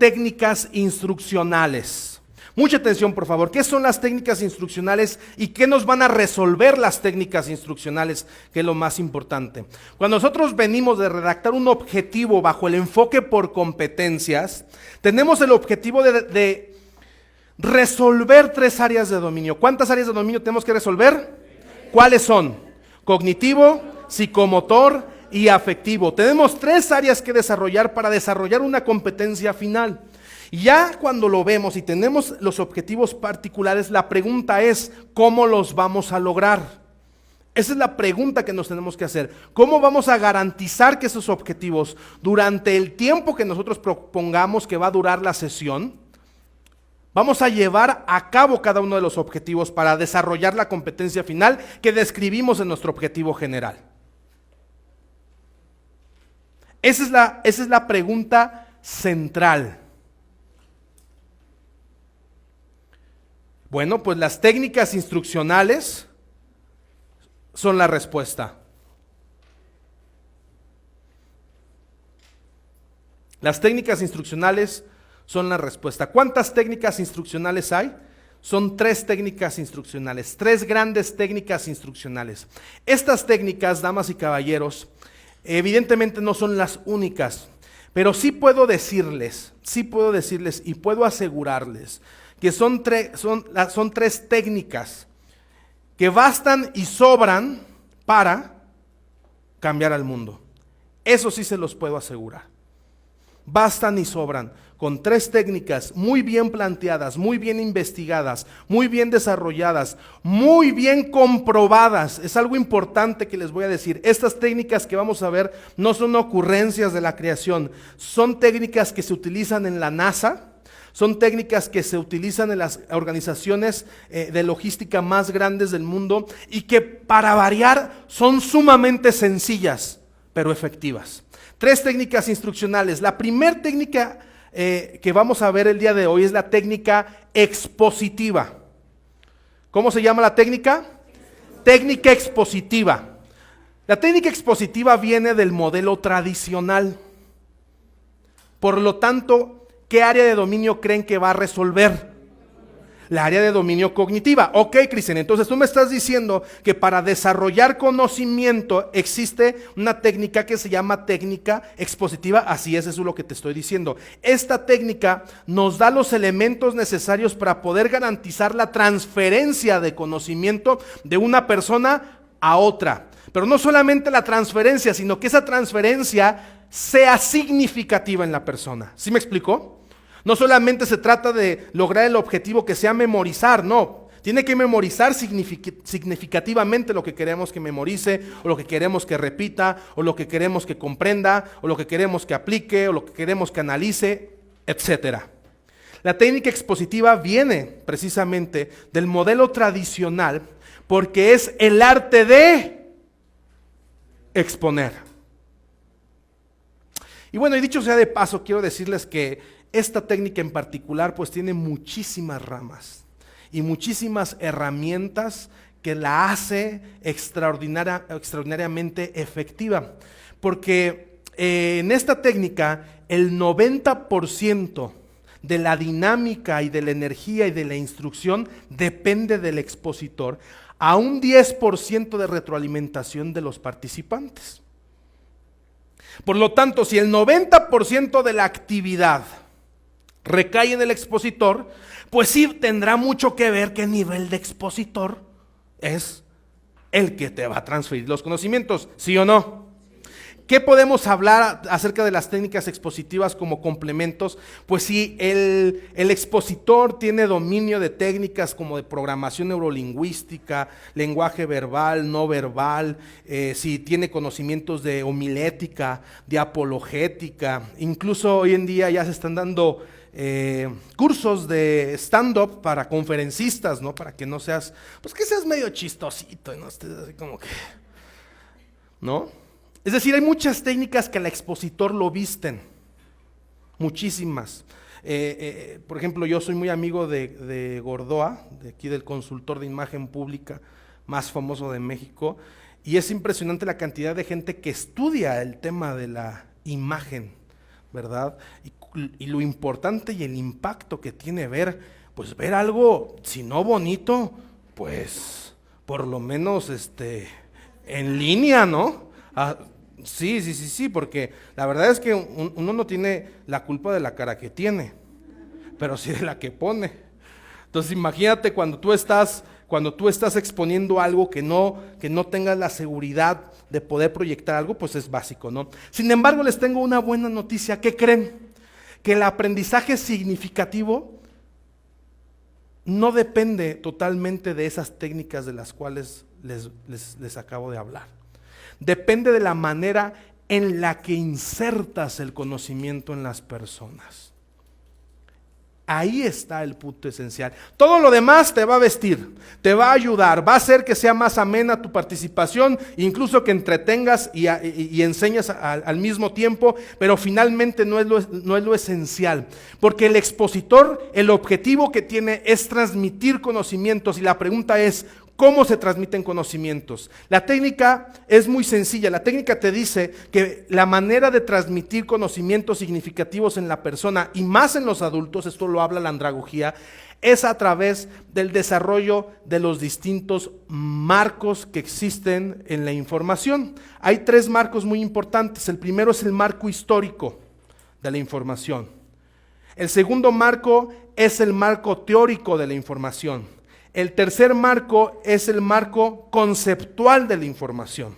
técnicas instruccionales. Mucha atención, por favor. ¿Qué son las técnicas instruccionales y qué nos van a resolver las técnicas instruccionales? Que es lo más importante. Cuando nosotros venimos de redactar un objetivo bajo el enfoque por competencias, tenemos el objetivo de resolver 3 áreas de dominio. ¿Cuántas áreas de dominio tenemos que resolver? ¿Cuáles son? Cognitivo, psicomotor y afectivo. Tenemos 3 áreas que desarrollar para desarrollar una competencia final. Ya cuando lo vemos y tenemos los objetivos particulares, la pregunta es, ¿cómo los vamos a lograr? Esa es la pregunta que nos tenemos que hacer. ¿Cómo vamos a garantizar que esos objetivos, durante el tiempo que nosotros propongamos que va a durar la sesión, vamos a llevar a cabo cada uno de los objetivos para desarrollar la competencia final que describimos en nuestro objetivo general? Esa es la pregunta central. Bueno, pues las técnicas instruccionales son la respuesta. Las técnicas instruccionales son la respuesta. ¿Cuántas técnicas instruccionales hay? Son 3 técnicas instruccionales, 3 grandes técnicas instruccionales. Estas técnicas, damas y caballeros, evidentemente no son las únicas, pero sí puedo decirles y puedo asegurarles que son 3 técnicas que bastan y sobran para cambiar al mundo. Eso sí se los puedo asegurar. Bastan y sobran con 3 técnicas muy bien planteadas, muy bien investigadas, muy bien desarrolladas, muy bien comprobadas. Es algo importante que les voy a decir. Estas técnicas que vamos a ver no son ocurrencias de la creación, son técnicas que se utilizan en la NASA. Son técnicas que se utilizan en las organizaciones de logística más grandes del mundo y que, para variar, son sumamente sencillas, pero efectivas. 3 técnicas instruccionales. La primera técnica que vamos a ver el día de hoy es la técnica expositiva. ¿Cómo se llama la técnica? Técnica expositiva. La técnica expositiva viene del modelo tradicional. Por lo tanto, ¿qué área de dominio creen que va a resolver? La área de dominio cognitiva. Ok, Cristian, entonces tú me estás diciendo que para desarrollar conocimiento existe una técnica que se llama técnica expositiva. Así es, eso es lo que te estoy diciendo. Esta técnica nos da los elementos necesarios para poder garantizar la transferencia de conocimiento de una persona a otra. Pero no solamente la transferencia, sino que esa transferencia sea significativa en la persona. ¿Sí me explicó? No solamente se trata de lograr el objetivo que sea memorizar, no. Tiene que memorizar significativamente lo que queremos que memorice, o lo que queremos que repita, o lo que queremos que comprenda, o lo que queremos que aplique, o lo que queremos que analice, etc. La técnica expositiva viene precisamente del modelo tradicional porque es el arte de exponer. Y bueno, y dicho sea de paso, quiero decirles que esta técnica en particular pues tiene muchísimas ramas y muchísimas herramientas que la hace extraordinariamente efectiva. Porque en esta técnica el 90% de la dinámica y de la energía y de la instrucción depende del expositor, a un 10% de retroalimentación de los participantes. Por lo tanto, si el 90% de la actividad recae en el expositor, pues sí tendrá mucho que ver qué nivel de expositor es el que te va a transferir los conocimientos, ¿sí o no? ¿Qué podemos hablar acerca de las técnicas expositivas como complementos? Pues si el expositor tiene dominio de técnicas como de programación neurolingüística, lenguaje verbal, no verbal, si tiene conocimientos de homilética, de apologética, incluso hoy en día ya se están dando cursos de stand-up para conferencistas, ¿no? Para que no seas, pues que seas medio chistosito y no estés así como que, ¿no? Es decir, hay muchas técnicas que al expositor lo visten, muchísimas. Por ejemplo, yo soy muy amigo de Gordoa, de aquí del consultor de imagen pública más famoso de México, y es impresionante la cantidad de gente que estudia el tema de la imagen, ¿verdad? Y y lo importante y el impacto que tiene ver algo, si no bonito, pues por lo menos en línea, ¿no? Sí, porque la verdad es que uno no tiene la culpa de la cara que tiene, pero sí de la que pone. Entonces imagínate cuando tú estás exponiendo algo que no tengas la seguridad de poder proyectar algo, pues es básico, ¿no? Sin embargo, les tengo una buena noticia. ¿Qué creen? Que el aprendizaje significativo no depende totalmente de esas técnicas de las cuales les acabo de hablar. Depende de la manera en la que insertas el conocimiento en las personas. Ahí está el punto esencial. Todo lo demás te va a vestir, te va a ayudar, va a hacer que sea más amena tu participación, incluso que entretengas y enseñas al mismo tiempo, pero finalmente no es lo esencial. Porque el expositor, el objetivo que tiene es transmitir conocimientos, y la pregunta es, ¿cómo se transmiten conocimientos? La técnica es muy sencilla. La técnica te dice que la manera de transmitir conocimientos significativos en la persona, y más en los adultos, esto lo habla la andragogía, es a través del desarrollo de los distintos marcos que existen en la información. Hay 3 marcos muy importantes. El primero es el marco histórico de la información. El segundo marco es el marco teórico de la información. El tercer marco es el marco conceptual de la información.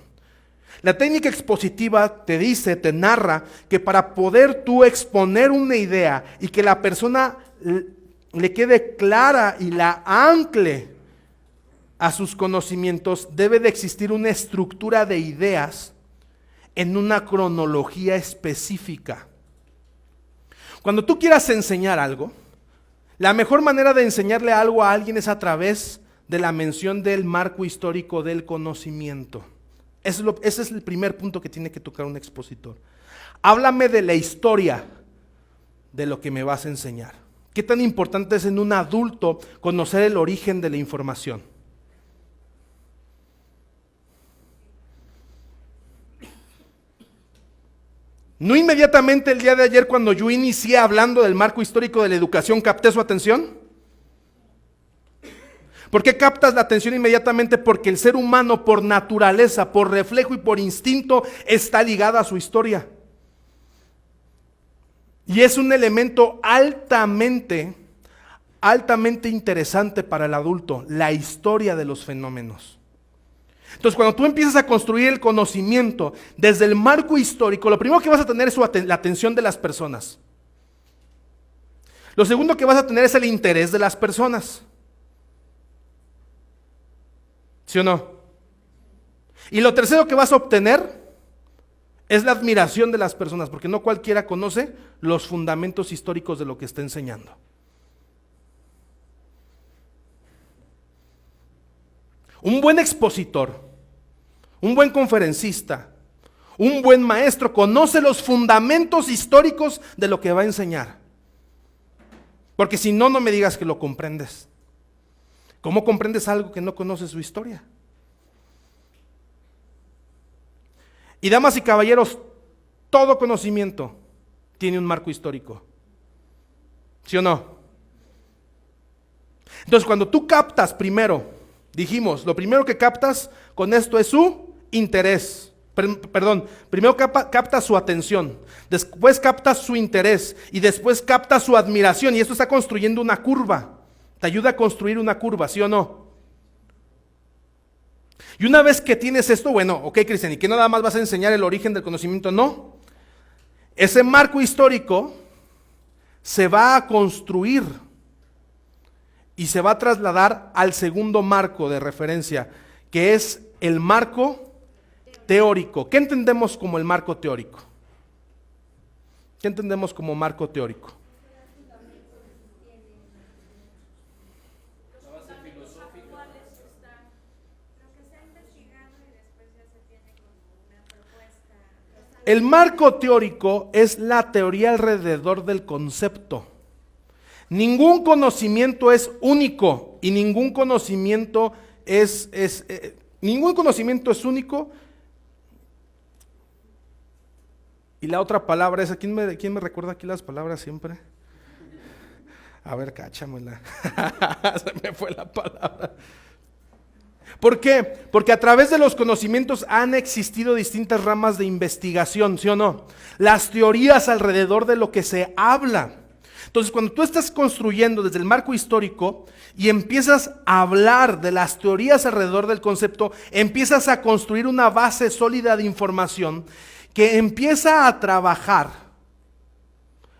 La técnica expositiva te dice, te narra que para poder tú exponer una idea y que la persona le quede clara y la ancle a sus conocimientos, debe de existir una estructura de ideas en una cronología específica. Cuando tú quieras enseñar algo, la mejor manera de enseñarle algo a alguien es a través de la mención del marco histórico del conocimiento. Ese es el primer punto que tiene que tocar un expositor. Háblame de la historia de lo que me vas a enseñar. ¿Qué tan importante es en un adulto conocer el origen de la información? ¿No inmediatamente el día de ayer, cuando yo inicié hablando del marco histórico de la educación, capté su atención? ¿Por qué captas la atención inmediatamente? Porque el ser humano, por naturaleza, por reflejo y por instinto, está ligado a su historia. Y es un elemento altamente interesante para el adulto, la historia de los fenómenos. Entonces, cuando tú empiezas a construir el conocimiento desde el marco histórico, lo primero que vas a tener es la atención de las personas. Lo segundo que vas a tener es el interés de las personas. ¿Sí o no? Y lo tercero que vas a obtener es la admiración de las personas, porque no cualquiera conoce los fundamentos históricos de lo que está enseñando. Un buen expositor, un buen conferencista, un buen maestro conoce los fundamentos históricos de lo que va a enseñar. Porque si no, no me digas que lo comprendes. ¿Cómo comprendes algo que no conoces su historia? Y damas y caballeros, todo conocimiento tiene un marco histórico. ¿Sí o no? Entonces, cuando tú captas primero, dijimos, lo primero que captas con esto es su interés. Primero captas su atención, después captas su interés y después captas su admiración, y esto está construyendo una curva. Te ayuda a construir una curva, ¿sí o no? Y una vez que tienes esto, bueno, ok, Cristian, ¿y qué nada más vas a enseñar el origen del conocimiento? No. Ese marco histórico se va a construir y se va a trasladar al segundo marco de referencia, que es el marco teórico. ¿Qué entendemos como el marco teórico? ¿Qué entendemos como marco teórico? El marco teórico es la teoría alrededor del concepto. Ningún conocimiento es único y ningún conocimiento es único Y la otra palabra esa, ¿quién me recuerda aquí las palabras siempre? A ver, cáchamela. Se me fue la palabra. ¿Por qué? Porque a través de los conocimientos han existido distintas ramas de investigación, ¿sí o no? Las teorías alrededor de lo que se habla. Entonces, cuando tú estás construyendo desde el marco histórico y empiezas a hablar de las teorías alrededor del concepto, empiezas a construir una base sólida de información que empieza a trabajar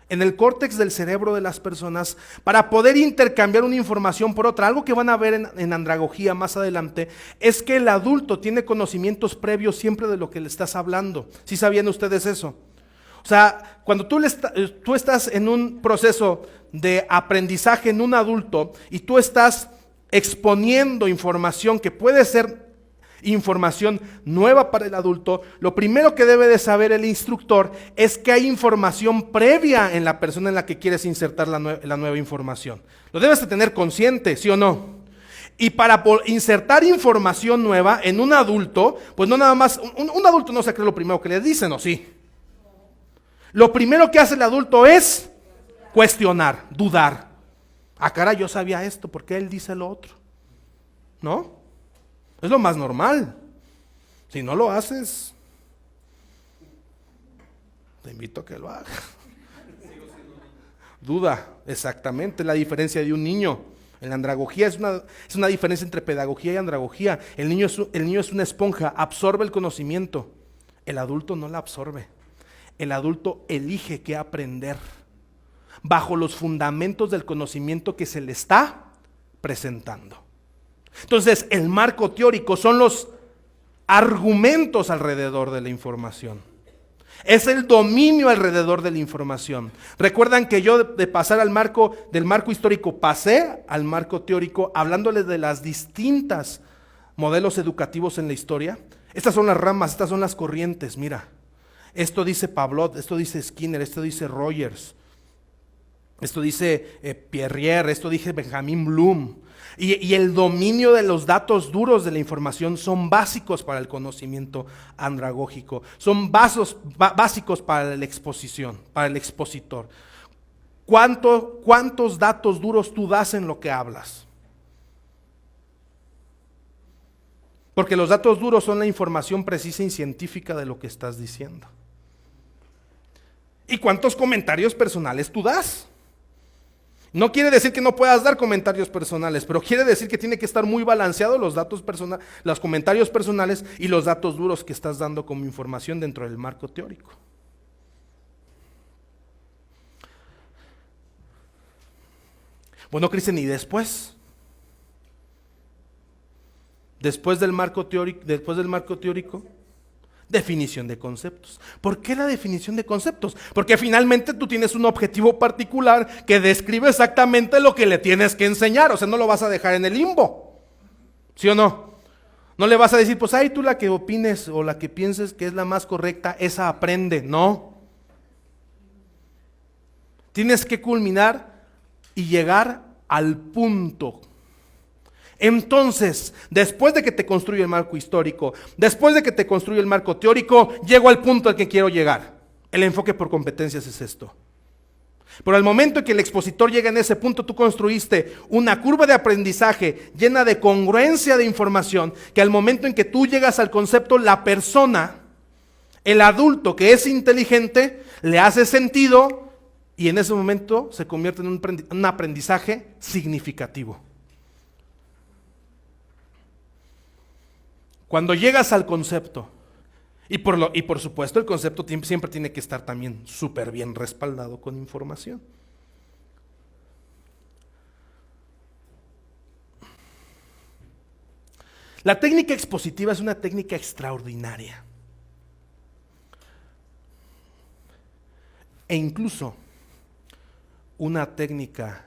en el córtex del cerebro de las personas para poder intercambiar una información por otra. Algo que van a ver en andragogía más adelante es que el adulto tiene conocimientos previos siempre de lo que le estás hablando. ¿Sí sabían ustedes eso? O sea, cuando tú estás en un proceso de aprendizaje en un adulto y tú estás exponiendo información que puede ser información nueva para el adulto, lo primero que debe de saber el instructor es que hay información previa en la persona en la que quieres insertar la nueva información. Lo debes de tener consciente, ¿sí o no? Y para insertar información nueva en un adulto, pues no nada más, un adulto no se cree lo primero que le dicen, ¿o sí? Lo primero que hace el adulto es cuestionar, dudar. Ah, caray, yo sabía esto, ¿por qué él dice lo otro? ¿No? Es lo más normal. Si no lo haces, te invito a que lo hagas. Duda, exactamente, la diferencia de un niño. En la andragogía es una diferencia entre pedagogía y andragogía. El niño es una esponja, absorbe el conocimiento. El adulto no la absorbe. El adulto elige qué aprender bajo los fundamentos del conocimiento que se le está presentando. Entonces, el marco teórico son los argumentos alrededor de la información. Es el dominio alrededor de la información. Recuerdan que yo de pasar del marco histórico pasé al marco teórico hablándoles de las distintas modelos educativos en la historia. Estas son las ramas, estas son las corrientes, mira. Esto dice Pavlov, esto dice Skinner, esto dice Rogers, esto dice Pierrier, esto dice Benjamin Bloom. Y el dominio de los datos duros de la información son básicos para el conocimiento andragógico, son básicos para la exposición, para el expositor. ¿Cuántos datos duros tú das en lo que hablas? Porque los datos duros son la información precisa y científica de lo que estás diciendo. ¿Y cuántos comentarios personales tú das? No quiere decir que no puedas dar comentarios personales, pero quiere decir que tiene que estar muy balanceado los comentarios personales y los datos duros que estás dando como información dentro del marco teórico. Bueno, Cristian, ¿y después? Después del marco teórico, definición de conceptos. ¿Por qué la definición de conceptos? Porque finalmente tú tienes un objetivo particular que describe exactamente lo que le tienes que enseñar. O sea, no lo vas a dejar en el limbo. ¿Sí o no? No le vas a decir, pues ahí tú la que opines o la que pienses que es la más correcta, esa aprende. No. Tienes que culminar y llegar al punto. Entonces, después de que te construye el marco histórico, después de que te construye el marco teórico, llego al punto al que quiero llegar. El enfoque por competencias es esto. Pero al momento en que el expositor llega en ese punto, tú construiste una curva de aprendizaje llena de congruencia de información, que al momento en que tú llegas al concepto, la persona, el adulto que es inteligente, le hace sentido y en ese momento se convierte en un aprendizaje significativo. Cuando llegas al concepto, y por supuesto el concepto siempre tiene que estar también súper bien respaldado con información. La técnica expositiva es una técnica extraordinaria. E incluso una técnica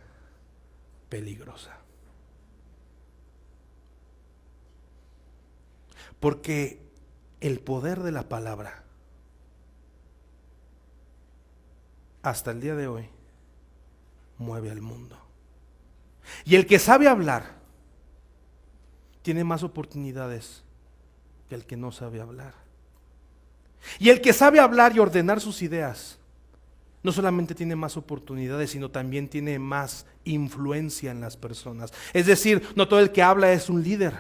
peligrosa. Porque el poder de la palabra, hasta el día de hoy, mueve al mundo. Y el que sabe hablar, tiene más oportunidades que el que no sabe hablar. Y el que sabe hablar y ordenar sus ideas, no solamente tiene más oportunidades, sino también tiene más influencia en las personas. Es decir, no todo el que habla es un líder.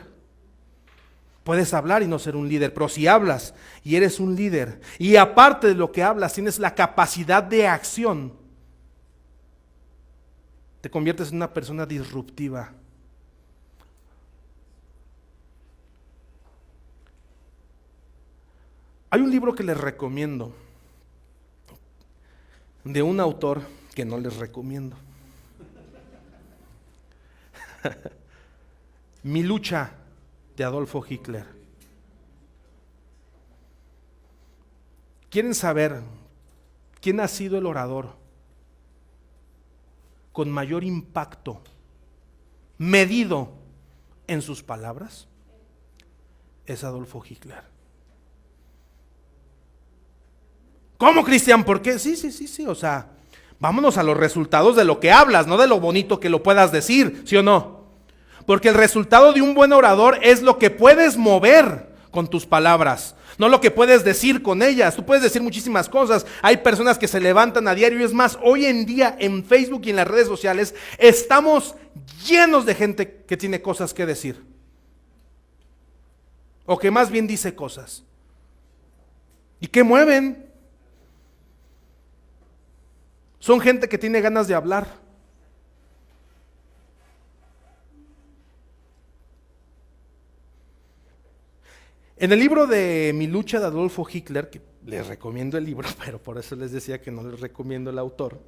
Puedes hablar y no ser un líder, pero si hablas y eres un líder, y aparte de lo que hablas, tienes la capacidad de acción, te conviertes en una persona disruptiva. Hay un libro que les recomiendo, de un autor que no les recomiendo. Mi lucha, de Adolfo Hitler. ¿Quieren saber quién ha sido el orador con mayor impacto medido en sus palabras? Es Adolfo Hitler. ¿Cómo, Cristian? ¿Por qué? Sí. O sea, vámonos a los resultados de lo que hablas, no de lo bonito que lo puedas decir, ¿sí o no? Porque el resultado de un buen orador es lo que puedes mover con tus palabras, no lo que puedes decir con ellas. Tú puedes decir muchísimas cosas. Hay personas que se levantan a diario. Es más, hoy en día en Facebook y en las redes sociales estamos llenos de gente que tiene cosas que decir. O que más bien dice cosas. ¿Y qué mueven? Son gente que tiene ganas de hablar. En el libro de Mi lucha, de Adolfo Hitler, que les recomiendo el libro, pero por eso les decía que no les recomiendo el autor,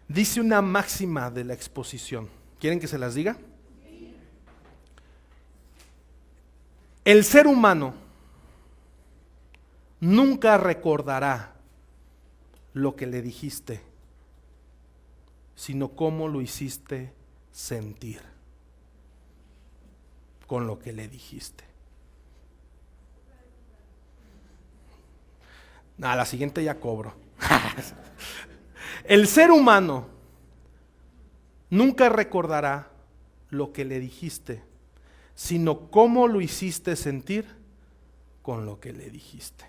dice una máxima de la exposición. ¿Quieren que se las diga? El ser humano nunca recordará lo que le dijiste, sino cómo lo hiciste sentir con lo que le dijiste. La siguiente ya cobro. El ser humano nunca recordará lo que le dijiste, sino cómo lo hiciste sentir con lo que le dijiste.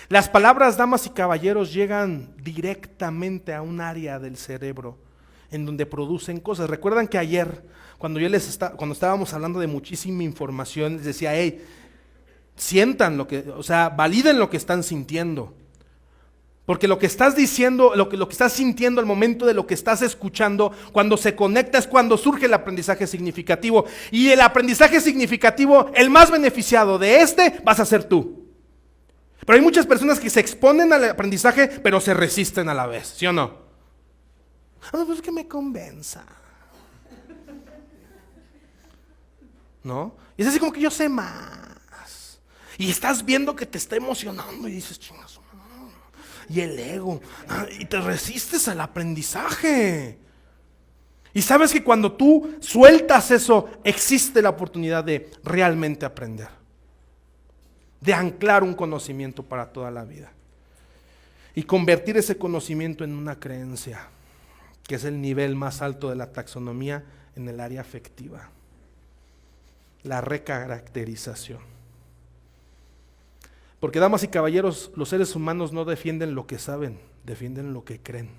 Las palabras, damas y caballeros, llegan directamente a un área del cerebro en donde producen cosas. Recuerdan que ayer, cuando estábamos hablando de muchísima información, les decía, hey, sientan validen lo que están sintiendo. Porque lo que estás diciendo, lo que estás sintiendo al momento de lo que estás escuchando, cuando se conecta es cuando surge el aprendizaje significativo. Y el aprendizaje significativo, el más beneficiado de vas a ser tú. Pero hay muchas personas que se exponen al aprendizaje, pero se resisten a la vez, ¿sí o no? Pues que me convenza. ¿No? Y es así como que yo sé más. Y estás viendo que te está emocionando y dices, chingas, y el ego, y te resistes al aprendizaje. Y sabes que cuando tú sueltas eso, existe la oportunidad de realmente aprender, de anclar un conocimiento para toda la vida y convertir ese conocimiento en una creencia, que es el nivel más alto de la taxonomía en el área afectiva, la recaracterización. Porque, damas y caballeros, los seres humanos no defienden lo que saben, defienden lo que creen.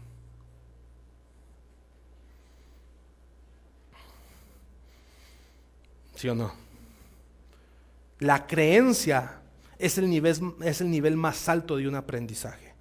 ¿Sí o no? La creencia es el nivel más alto de un aprendizaje.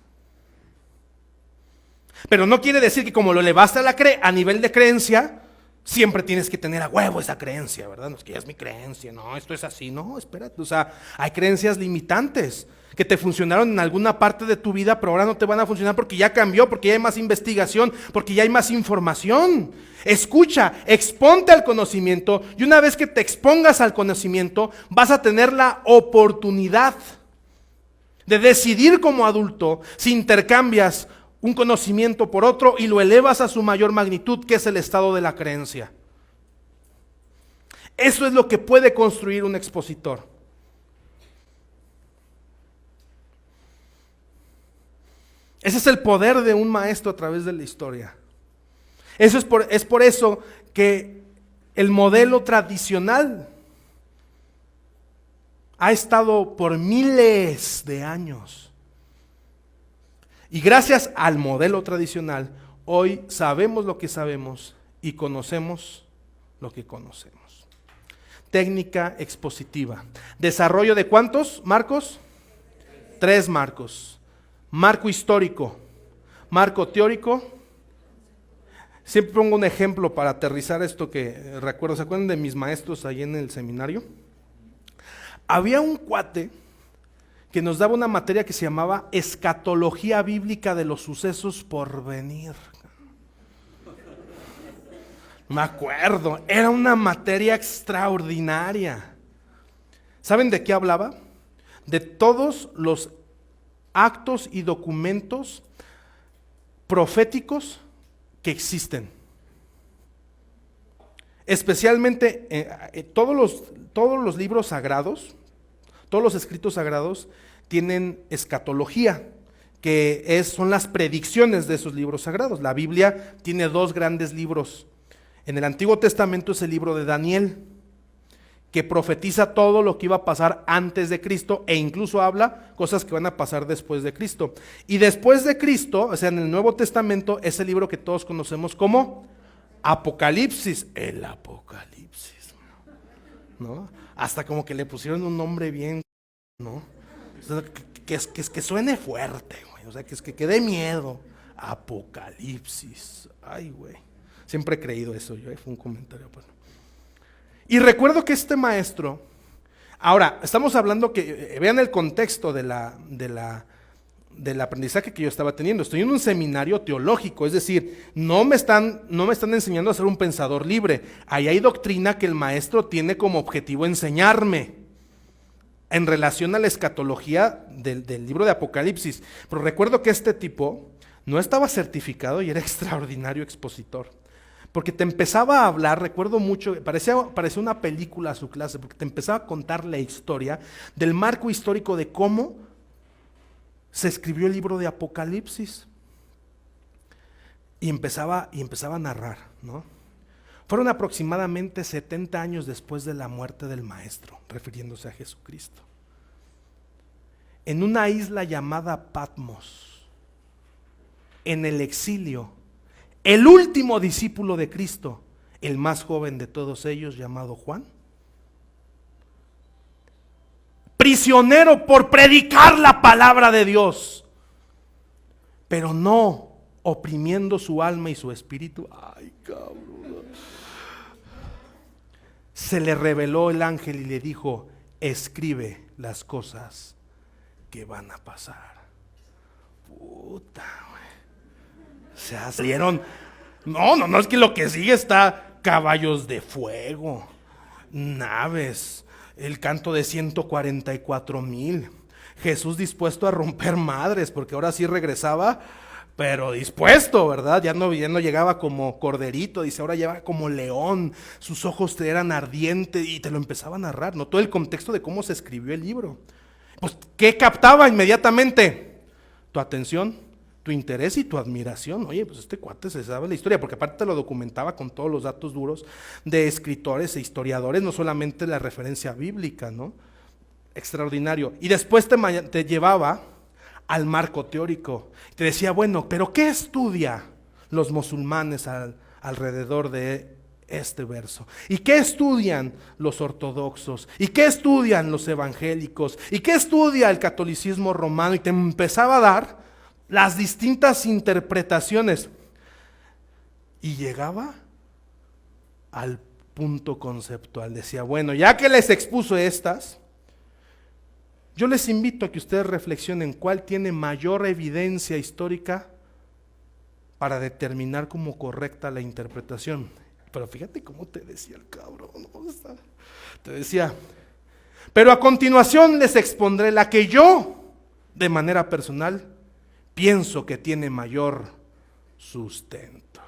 Pero no quiere decir que como lo elevaste a nivel de creencia, siempre tienes que tener a huevo esa creencia, ¿verdad? No es que ya es mi creencia, no, esto es así, no, espérate. O sea, hay creencias limitantes que te funcionaron en alguna parte de tu vida, pero ahora no te van a funcionar porque ya cambió, porque ya hay más investigación, porque ya hay más información. Escucha, exponte al conocimiento, y una vez que te expongas al conocimiento, vas a tener la oportunidad de decidir como adulto si intercambias un conocimiento por otro y lo elevas a su mayor magnitud, que es el estado de la creencia. Eso es lo que puede construir un expositor. Ese es el poder de un maestro a través de la historia. Es por eso que el modelo tradicional Ha estado por miles de años. Y gracias al modelo tradicional, hoy sabemos lo que sabemos y conocemos lo que conocemos. Técnica expositiva. ¿Desarrollo de cuántos marcos? 3 marcos. Marco histórico, marco teórico. Siempre pongo un ejemplo para aterrizar esto que recuerdo. ¿Se acuerdan de mis maestros ahí en el seminario? Había un cuate que nos daba una materia que se llamaba escatología bíblica de los sucesos por venir. Me acuerdo, era una materia extraordinaria. ¿Saben de qué hablaba? De todos los actos y documentos proféticos que existen. Especialmente todos los libros sagrados, todos los escritos sagrados tienen escatología, que son las predicciones de esos libros sagrados. La Biblia tiene 2 grandes libros. En el Antiguo Testamento es el libro de Daniel, que profetiza todo lo que iba a pasar antes de Cristo e incluso habla cosas que van a pasar después de Cristo. Y después de Cristo, o sea, en el Nuevo Testamento, es el libro que todos conocemos como Apocalipsis, el Apocalipsis, ¿no? Hasta como que le pusieron un nombre bien, ¿no? O sea, que suene fuerte, güey, o sea, que dé miedo. Apocalipsis, ay, güey. Siempre he creído eso yo, fue un comentario. Pues. Y recuerdo que este maestro, ahora, estamos hablando que, vean el contexto del aprendizaje que yo estaba teniendo. Estoy en un seminario teológico, es decir, no me están enseñando a ser un pensador libre. Ahí hay doctrina que el maestro tiene como objetivo enseñarme en relación a la escatología del libro de Apocalipsis. Pero recuerdo que este tipo no estaba certificado y era extraordinario expositor. Porque te empezaba a hablar, recuerdo mucho, parecía una película a su clase, porque te empezaba a contar la historia del marco histórico de cómo se escribió el libro de Apocalipsis. Y empezaba a narrar, ¿no? Fueron aproximadamente 70 años después de la muerte del maestro, refiriéndose a Jesucristo. En una isla llamada Patmos, en el exilio, el último discípulo de Cristo, el más joven de todos ellos, llamado Juan, prisionero por predicar la palabra de Dios, pero no oprimiendo su alma y su espíritu. Ay, cabrón. Se le reveló el ángel y le dijo: escribe las cosas que van a pasar. Puta, güey. O sea, salieron. No, es que lo que sigue está caballos de fuego, naves, el canto de 144,000. Jesús dispuesto a romper madres, porque ahora sí regresaba, pero dispuesto, ¿verdad? Ya no llegaba como corderito, dice, ahora lleva como león, sus ojos eran ardientes, y te lo empezaba a narrar, ¿no? Todo el contexto de cómo se escribió el libro. Pues, ¿qué captaba inmediatamente? Tu atención, tu interés y tu admiración. Oye, pues este cuate se sabe la historia, porque aparte te lo documentaba con todos los datos duros de escritores e historiadores, no solamente la referencia bíblica, ¿no? Extraordinario. Y después te llevaba al marco teórico. Te decía, bueno, pero ¿qué estudia los musulmanes alrededor de este verso? ¿Y qué estudian los ortodoxos? ¿Y qué estudian los evangélicos? ¿Y qué estudia el catolicismo romano? Y te empezaba a dar las distintas interpretaciones. Y llegaba al punto conceptual. Decía, bueno, ya que les expuso estas, yo les invito a que ustedes reflexionen cuál tiene mayor evidencia histórica para determinar como correcta la interpretación. Pero fíjate cómo te decía el cabrón, ¿no? Te decía, pero a continuación les expondré la que yo, de manera personal, pienso que tiene mayor sustento.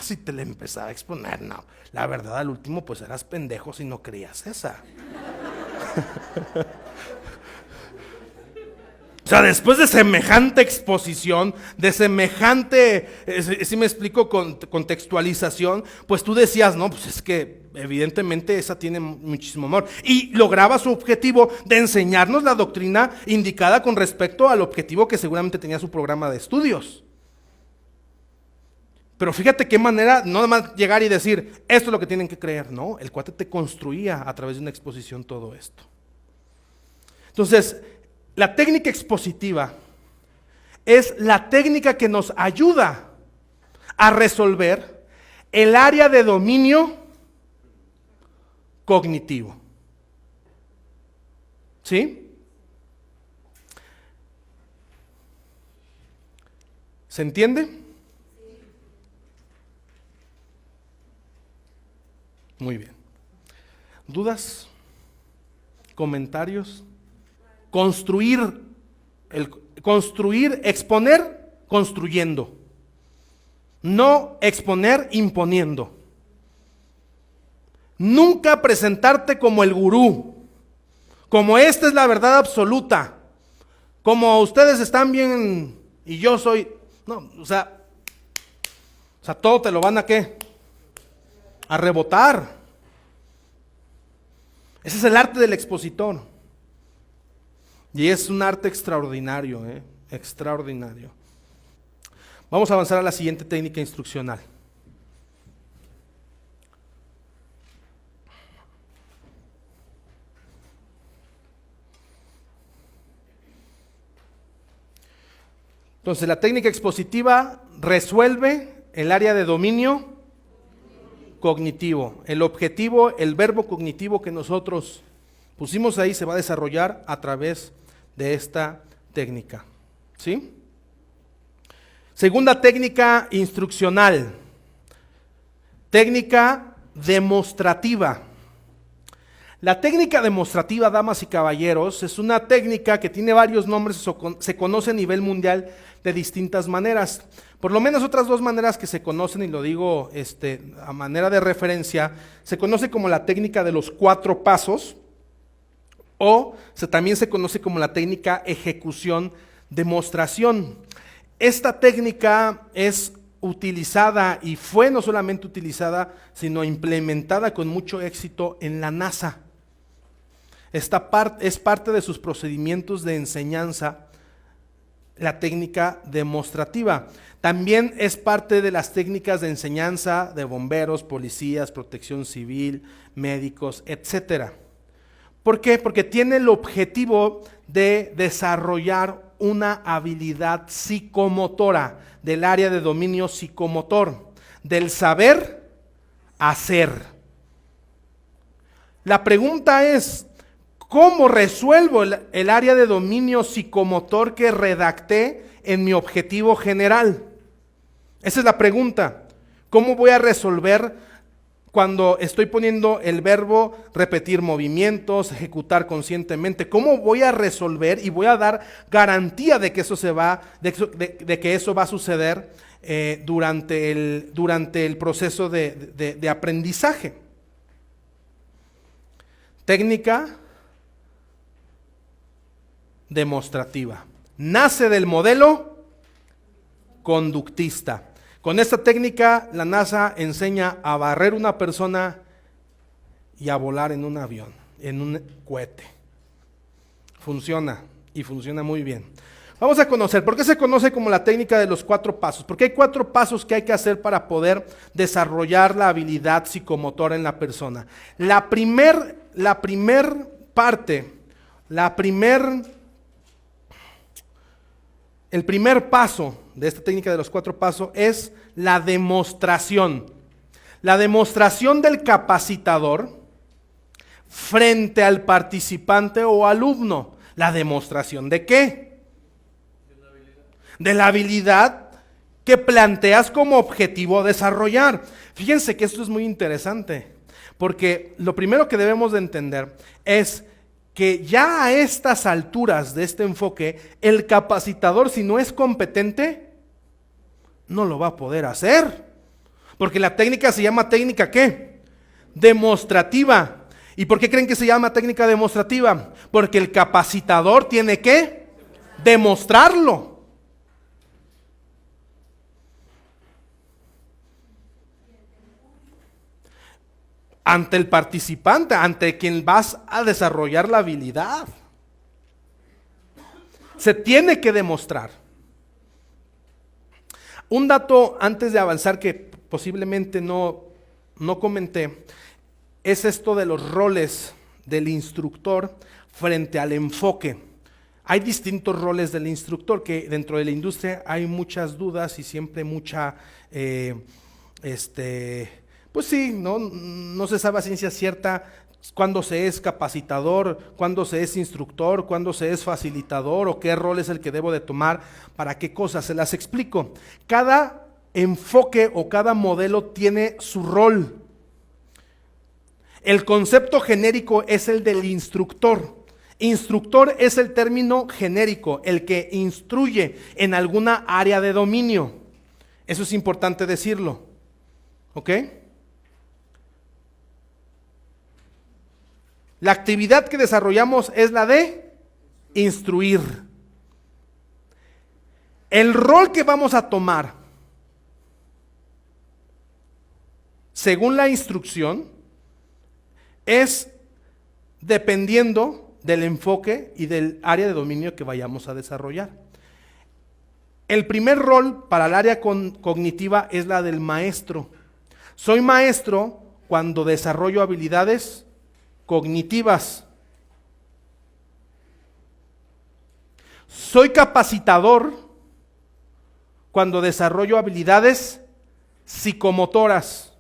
Si te le empezaba a exponer, no, la verdad al último pues eras pendejo si no creías esa. O sea, después de semejante exposición, de semejante, si me explico, contextualización, pues tú decías, no, pues es que evidentemente esa tiene muchísimo amor. Y lograba su objetivo de enseñarnos la doctrina indicada con respecto al objetivo que seguramente tenía su programa de estudios. Pero fíjate qué manera, no nada más llegar y decir, esto es lo que tienen que creer, no, el cuate te construía a través de una exposición todo esto. Entonces, la técnica expositiva es la técnica que nos ayuda a resolver el área de dominio cognitivo. ¿Sí? ¿Se entiende? Muy bien. ¿Dudas? ¿Comentarios? Construir, exponer, construyendo. No exponer, imponiendo. Nunca presentarte como el gurú, como esta es la verdad absoluta, como ustedes están bien y yo soy, no, o sea, todo te lo van a ¿qué? A rebotar. Ese es el arte del expositor. Y es un arte extraordinario, extraordinario. Vamos a avanzar a la siguiente técnica instruccional. Entonces, la técnica expositiva resuelve el área de dominio cognitivo. El objetivo, el verbo cognitivo que nosotros pusimos ahí se va a desarrollar a través de esta técnica. ¿Sí? Segunda técnica instruccional. Técnica demostrativa. La técnica demostrativa, damas y caballeros, es una técnica que tiene varios nombres, se conoce a nivel mundial de distintas maneras. Por lo menos otras dos maneras que se conocen, y lo digo a manera de referencia, se conoce como la técnica de los 4 pasos, o también se conoce como la técnica ejecución-demostración. Esta técnica es utilizada y fue no solamente utilizada, sino implementada con mucho éxito en la NASA. Esta es parte de sus procedimientos de enseñanza, la técnica demostrativa. También es parte de las técnicas de enseñanza de bomberos, policías, protección civil, médicos, etcétera. ¿Por qué? Porque tiene el objetivo de desarrollar una habilidad psicomotora del área de dominio psicomotor, del saber hacer. La pregunta es, ¿cómo resuelvo el área de dominio psicomotor que redacté en mi objetivo general? Esa es la pregunta. ¿Cómo voy a resolver cuando estoy poniendo el verbo repetir movimientos, ejecutar conscientemente? ¿Cómo voy a resolver y voy a dar garantía de que eso de que eso va a suceder durante el proceso de aprendizaje? Técnica demostrativa. Nace del modelo conductista. Con esta técnica, la NASA enseña a barrer una persona y a volar en un avión, en un cohete. Funciona, y funciona muy bien. Vamos a conocer, ¿por qué se conoce como la técnica de los 4 pasos? Porque hay 4 pasos que hay que hacer para poder desarrollar la habilidad psicomotora en la persona. El primer paso de esta técnica de los 4 pasos es la demostración. La demostración del capacitador frente al participante o alumno. ¿La demostración de qué? De la habilidad que planteas como objetivo desarrollar. Fíjense que esto es muy interesante, porque lo primero que debemos de entender es que ya a estas alturas de este enfoque, el capacitador, si no es competente, no lo va a poder hacer. Porque la técnica se llama técnica ¿qué? Demostrativa. ¿Y por qué creen que se llama técnica demostrativa? Porque el capacitador tiene que Demostrarlo. Ante el participante, ante quien vas a desarrollar la habilidad. Se tiene que demostrar. Un dato antes de avanzar que posiblemente no comenté, es esto de los roles del instructor frente al enfoque. Hay distintos roles del instructor que dentro de la industria hay muchas dudas y siempre mucha, pues sí, no se sabe a ciencia cierta cuándo se es capacitador, cuándo se es instructor, cuándo se es facilitador o qué rol es el que debo de tomar, para qué cosas. Se las explico. Cada enfoque o cada modelo tiene su rol. El concepto genérico es el del instructor. Instructor es el término genérico, el que instruye en alguna área de dominio. Eso es importante decirlo. ¿Ok? La actividad que desarrollamos es la de instruir. El rol que vamos a tomar según la instrucción es dependiendo del enfoque y del área de dominio que vayamos a desarrollar. El primer rol para el área cognitiva es la del maestro. Soy maestro cuando desarrollo habilidades cognitivas. Soy capacitador cuando desarrollo habilidades psicomotoras.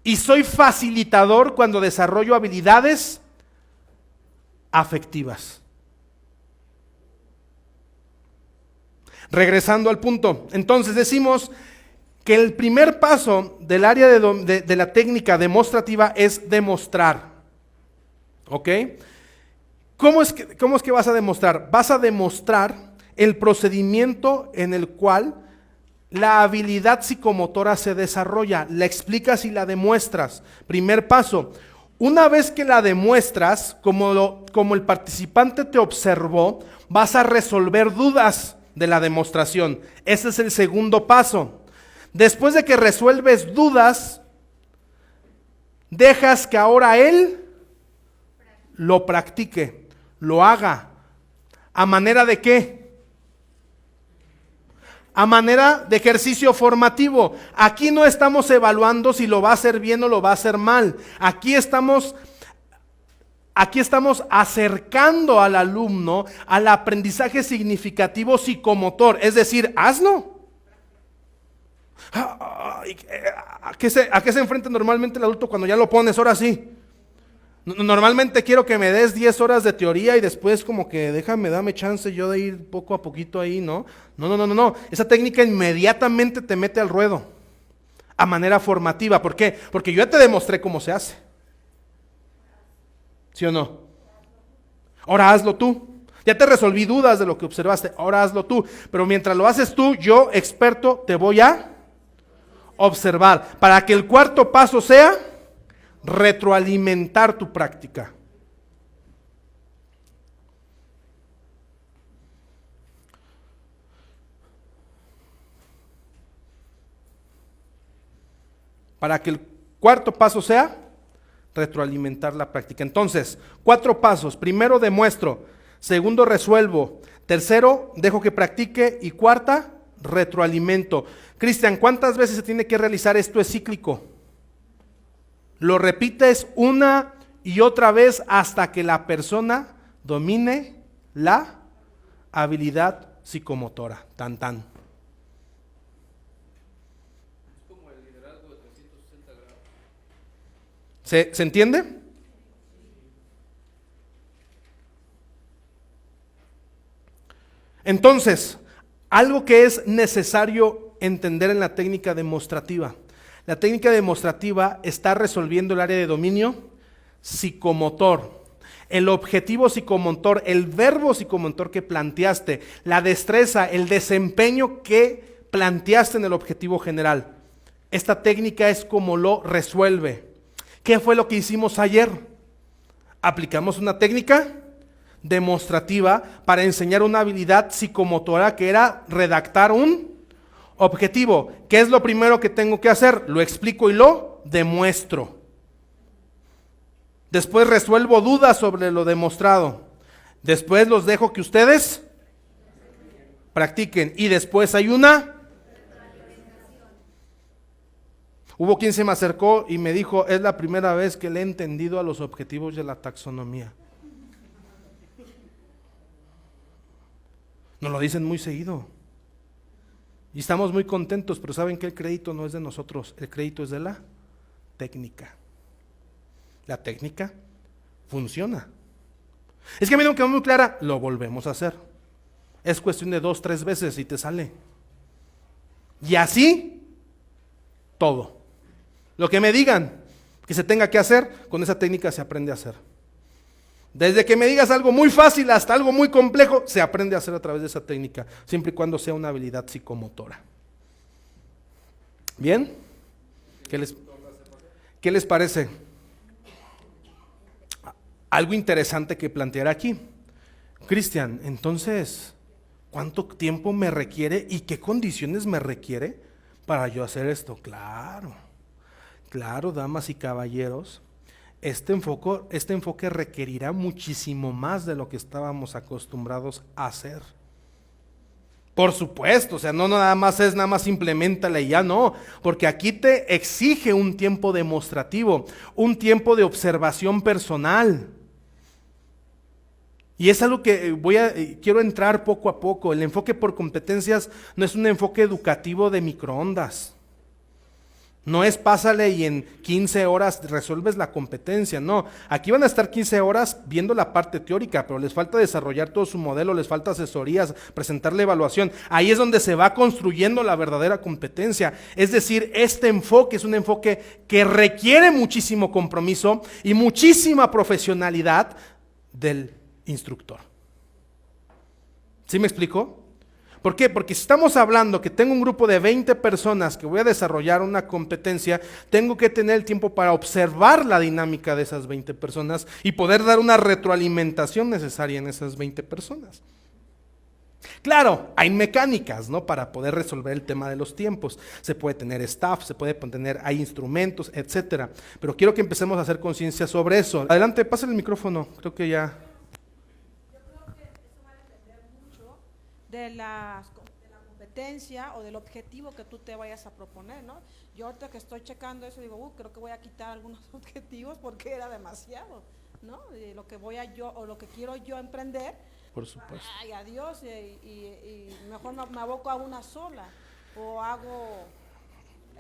Y soy facilitador cuando desarrollo habilidades afectivas. Regresando al punto, entonces decimos que el primer paso del área de la técnica demostrativa es demostrar. ¿Ok? ¿Cómo es que vas a demostrar? Vas a demostrar el procedimiento en el cual la habilidad psicomotora se desarrolla. La explicas y la demuestras. Primer paso. Una vez que la demuestras, como el participante te observó, vas a resolver dudas de la demostración. Ese es el segundo paso. Después de que resuelves dudas, dejas que ahora él lo practique, lo haga. ¿A manera de qué? A manera de ejercicio formativo. Aquí no estamos evaluando si lo va a hacer bien o lo va a hacer mal. Aquí estamos acercando al alumno al aprendizaje significativo psicomotor. Es decir, hazlo. ¿A qué se enfrenta normalmente el adulto cuando ya lo pones? Ahora sí. Normalmente quiero que me des 10 horas de teoría y después como que dame chance yo de ir poco a poquito ahí, ¿no? No. Esa técnica inmediatamente te mete al ruedo a manera formativa. ¿Por qué? Porque yo ya te demostré cómo se hace. ¿Sí o no? Ahora hazlo tú. Ya te resolví dudas de lo que observaste, ahora hazlo tú. Pero mientras lo haces tú, yo, experto, te voy a observar. Para que el cuarto paso sea retroalimentar tu práctica. Para que el cuarto paso sea retroalimentar la práctica. Entonces, 4 pasos. Primero, demuestro. Segundo, resuelvo. Tercero, dejo que practique. Y cuarta, retroalimento. Cristian, ¿cuántas veces se tiene que realizar esto? Es cíclico. Lo repites una y otra vez hasta que la persona domine la habilidad psicomotora. Tan. Es como el liderazgo de 360 grados. ¿Se entiende? Entonces, algo que es necesario entender en la técnica demostrativa. La técnica demostrativa está resolviendo el área de dominio psicomotor. El objetivo psicomotor, el verbo psicomotor que planteaste, la destreza, el desempeño que planteaste en el objetivo general. Esta técnica es como lo resuelve. ¿Qué fue lo que hicimos ayer? Aplicamos una técnica demostrativa para enseñar una habilidad psicomotora que era redactar un objetivo. ¿Qué es lo primero que tengo que hacer? Lo explico y lo demuestro. Después resuelvo dudas sobre lo demostrado. Después los dejo que ustedes practiquen. Y después hay una. Hubo quien se me acercó y me dijo, es la primera vez que le he entendido a los objetivos de la taxonomía. Nos lo dicen muy seguido. Y estamos muy contentos, pero saben que el crédito no es de nosotros, el crédito es de la técnica. La técnica funciona. Es que a mí no me quedó muy clara, lo volvemos a hacer. Es cuestión de 2, 3 veces y te sale. Y así, todo. Lo que me digan que se tenga que hacer, con esa técnica se aprende a hacer. Desde que me digas algo muy fácil hasta algo muy complejo, se aprende a hacer a través de esa técnica, siempre y cuando sea una habilidad psicomotora. ¿Bien? ¿Qué les parece? Algo interesante que plantear aquí. Cristian, entonces, ¿cuánto tiempo me requiere y qué condiciones me requiere para yo hacer esto? Claro, damas y caballeros. Este enfoque requerirá muchísimo más de lo que estábamos acostumbrados a hacer. Por supuesto, o sea, no nada más implementala y ya no, porque aquí te exige un tiempo demostrativo, un tiempo de observación personal. Y es algo que quiero entrar poco a poco. El enfoque por competencias no es un enfoque educativo de microondas. No es pásale y en 15 horas resuelves la competencia, no. Aquí van a estar 15 horas viendo la parte teórica, pero les falta desarrollar todo su modelo, les falta asesorías, presentarle evaluación. Ahí es donde se va construyendo la verdadera competencia. Es decir, este enfoque es un enfoque que requiere muchísimo compromiso y muchísima profesionalidad del instructor. ¿Sí me explico? ¿Por qué? Porque si estamos hablando que tengo un grupo de 20 personas que voy a desarrollar una competencia, tengo que tener el tiempo para observar la dinámica de esas 20 personas y poder dar una retroalimentación necesaria en esas 20 personas. Claro, hay mecánicas, ¿no? Para poder resolver el tema de los tiempos. Se puede tener staff, hay instrumentos, etcétera. Pero quiero que empecemos a hacer conciencia sobre eso. Adelante, pásale el micrófono, creo que ya. De la competencia o del objetivo que tú te vayas a proponer, ¿no? Yo ahorita que estoy checando eso digo, creo que voy a quitar algunos objetivos porque era demasiado, ¿no? Y lo que voy a yo o lo que quiero yo emprender, por supuesto. Ay, adiós, y mejor me aboco a una sola o hago.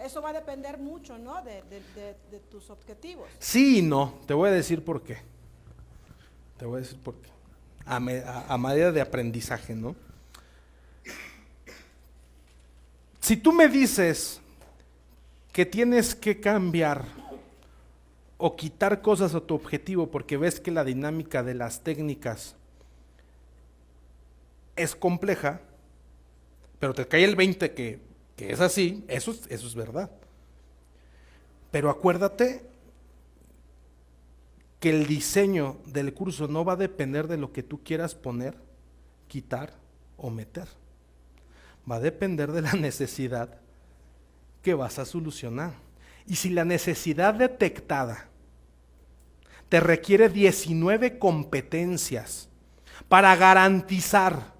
Eso va a depender mucho, ¿no? De tus objetivos. Sí y no, te voy a decir por qué. A manera de aprendizaje, ¿no? Si tú me dices que tienes que cambiar o quitar cosas a tu objetivo porque ves que la dinámica de las técnicas es compleja, pero te cae el 20 que es así, eso es verdad. Pero acuérdate que el diseño del curso no va a depender de lo que tú quieras poner, quitar o meter. Va a depender de la necesidad que vas a solucionar. Y si la necesidad detectada te requiere 19 competencias para garantizar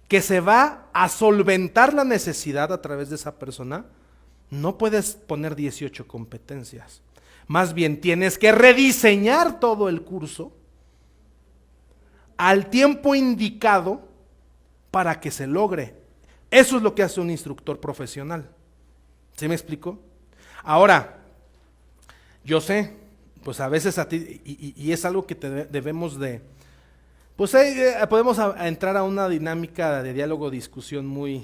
que se va a solventar la necesidad a través de esa persona, no puedes poner 18 competencias. Más bien tienes que rediseñar todo el curso al tiempo indicado para que se logre. Eso es lo que hace un instructor profesional. ¿Sí me explico? Ahora, yo sé, pues a veces a ti, y es algo que debemos de, pues podemos entrar a una dinámica de diálogo, discusión muy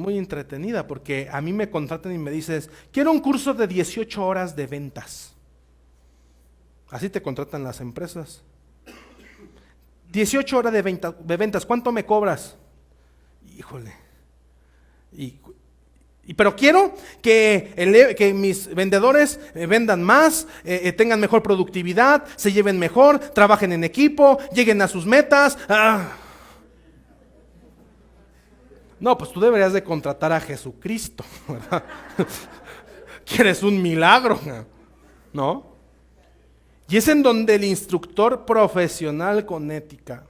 entretenida, porque a mí me contratan y me dices, quiero un curso de 18 horas de ventas. Así te contratan las empresas. 18 horas de ventas, ¿cuánto me cobras? Híjole. Pero quiero que mis vendedores vendan más, tengan mejor productividad, se lleven mejor, trabajen en equipo, lleguen a sus metas. No, pues tú deberías de contratar a Jesucristo, ¿verdad? Quieres un milagro, ¿no? Y es en donde el instructor profesional con ética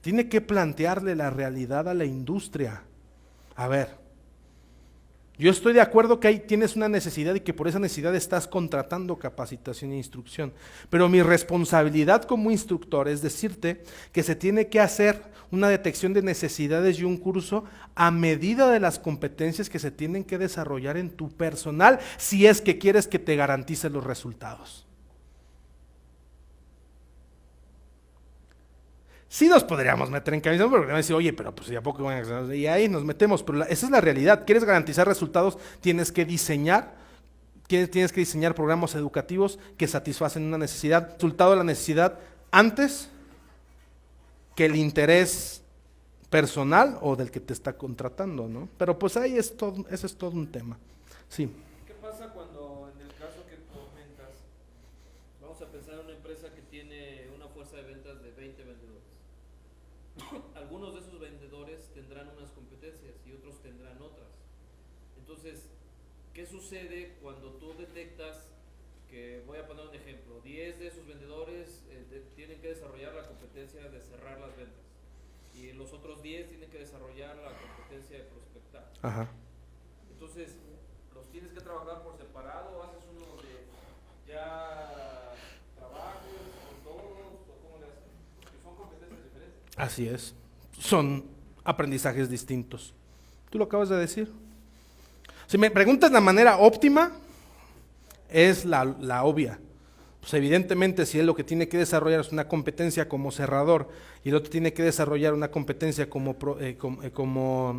tiene que plantearle la realidad a la industria. A ver, yo estoy de acuerdo que ahí tienes una necesidad y que por esa necesidad estás contratando capacitación e instrucción, pero mi responsabilidad como instructor es decirte que se tiene que hacer una detección de necesidades y un curso a medida de las competencias que se tienen que desarrollar en tu personal si es que quieres que te garantice los resultados. Sí nos podríamos meter en camisa, porque van a decir, oye, pero pues ¿a poco van a hacer? Y ahí nos metemos, pero esa es la realidad. ¿Quieres garantizar resultados? Tienes que diseñar programas educativos que satisfacen una necesidad, resultado de la necesidad antes que el interés personal o del que te está contratando, ¿no? Pero pues ahí ese es todo un tema. Sí. ¿Qué pasa cuando en el caso que comentas, vamos a pensar en una empresa que tiene una fuerza de ventas de 20 vendedores? Algunos de esos vendedores tendrán unas competencias y otros tendrán otras. Entonces, ¿qué sucede cuando tú detectas que, voy a poner un ejemplo, 10 de esos vendedores tienen que desarrollar la competencia de cerrar las ventas y los otros 10 tienen que desarrollar la competencia de prospectar? Ajá. Entonces, ¿los tienes que trabajar por separado o haces uno de ya trabajes con todos o cómo le haces? Porque son competencias diferentes. Así es, son aprendizajes distintos. Tú lo acabas de decir. Si me preguntas la manera óptima, es la obvia. Pues evidentemente si él lo que tiene que desarrollar es una competencia como cerrador y el otro tiene que desarrollar una competencia como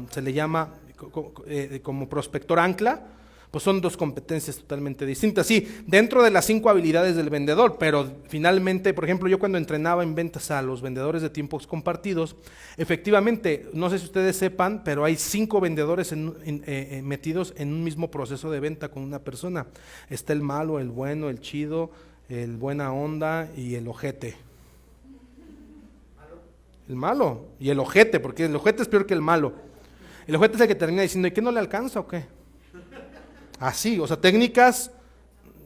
se le llama, como prospector ancla, pues son dos competencias totalmente distintas. Sí, dentro de las 5 habilidades del vendedor, pero finalmente, por ejemplo, yo cuando entrenaba en ventas a los vendedores de tiempos compartidos, efectivamente, no sé si ustedes sepan, pero hay 5 vendedores metidos en un mismo proceso de venta con una persona. Está el malo, el bueno, el chido, el buena onda y el ojete. El malo y el ojete, porque el ojete es peor que el malo. El ojete es el que termina diciendo, ¿y qué no le alcanza o qué? Así, o sea, técnicas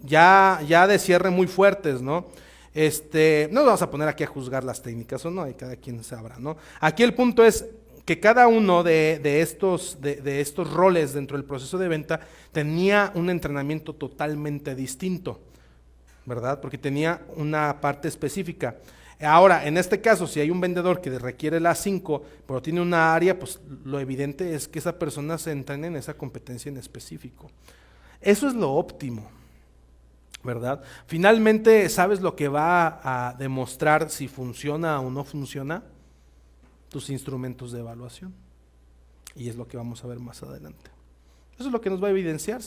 ya de cierre muy fuertes, ¿no? No nos vamos a poner aquí a juzgar las técnicas o no, y cada quien sabrá, ¿no? Aquí el punto es que cada uno de estos roles dentro del proceso de venta tenía un entrenamiento totalmente distinto, ¿verdad? Porque tenía una parte específica. Ahora, en este caso, si hay un vendedor que requiere las 5, pero tiene una área, pues lo evidente es que esa persona se entrene en esa competencia en específico. Eso es lo óptimo, ¿verdad? Finalmente, ¿sabes lo que va a demostrar si funciona o no funciona? Tus instrumentos de evaluación. Y es lo que vamos a ver más adelante. Eso es lo que nos va a evidenciar.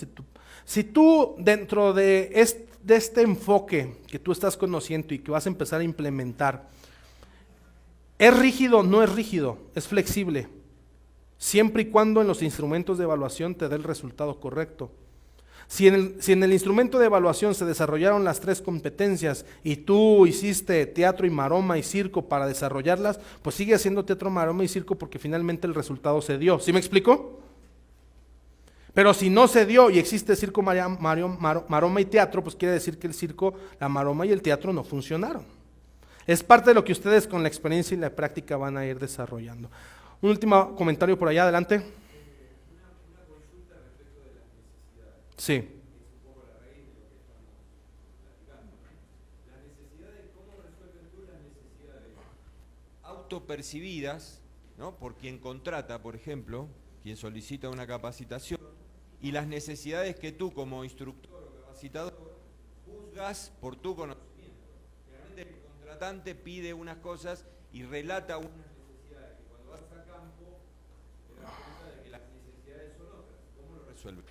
Si tú dentro de este enfoque que tú estás conociendo y que vas a empezar a implementar, ¿es rígido? No es rígido, es flexible. Siempre y cuando en los instrumentos de evaluación te dé el resultado correcto. Si en el instrumento de evaluación se desarrollaron las 3 competencias y tú hiciste teatro y maroma y circo para desarrollarlas, pues sigue haciendo teatro, maroma y circo porque finalmente el resultado se dio. ¿Sí me explico? Pero si no se dio y existe circo, maroma y teatro, pues quiere decir que el circo, la maroma y el teatro no funcionaron. Es parte de lo que ustedes con la experiencia y la práctica van a ir desarrollando. Un último comentario por allá, adelante. Una consulta respecto de las necesidades. Sí. Es un poco la raíz de lo que estamos platicando. Las necesidades, ¿cómo resuelven tú las necesidades autopercibidas, ¿no? Por quien contrata, por ejemplo, quien solicita una capacitación, y las necesidades que tú como instructor o capacitador juzgas por tu conocimiento? Realmente el contratante pide unas cosas y relata unas necesidades, que cuando vas a campo te das cuenta de que las necesidades son otras. ¿Cómo lo resuelves?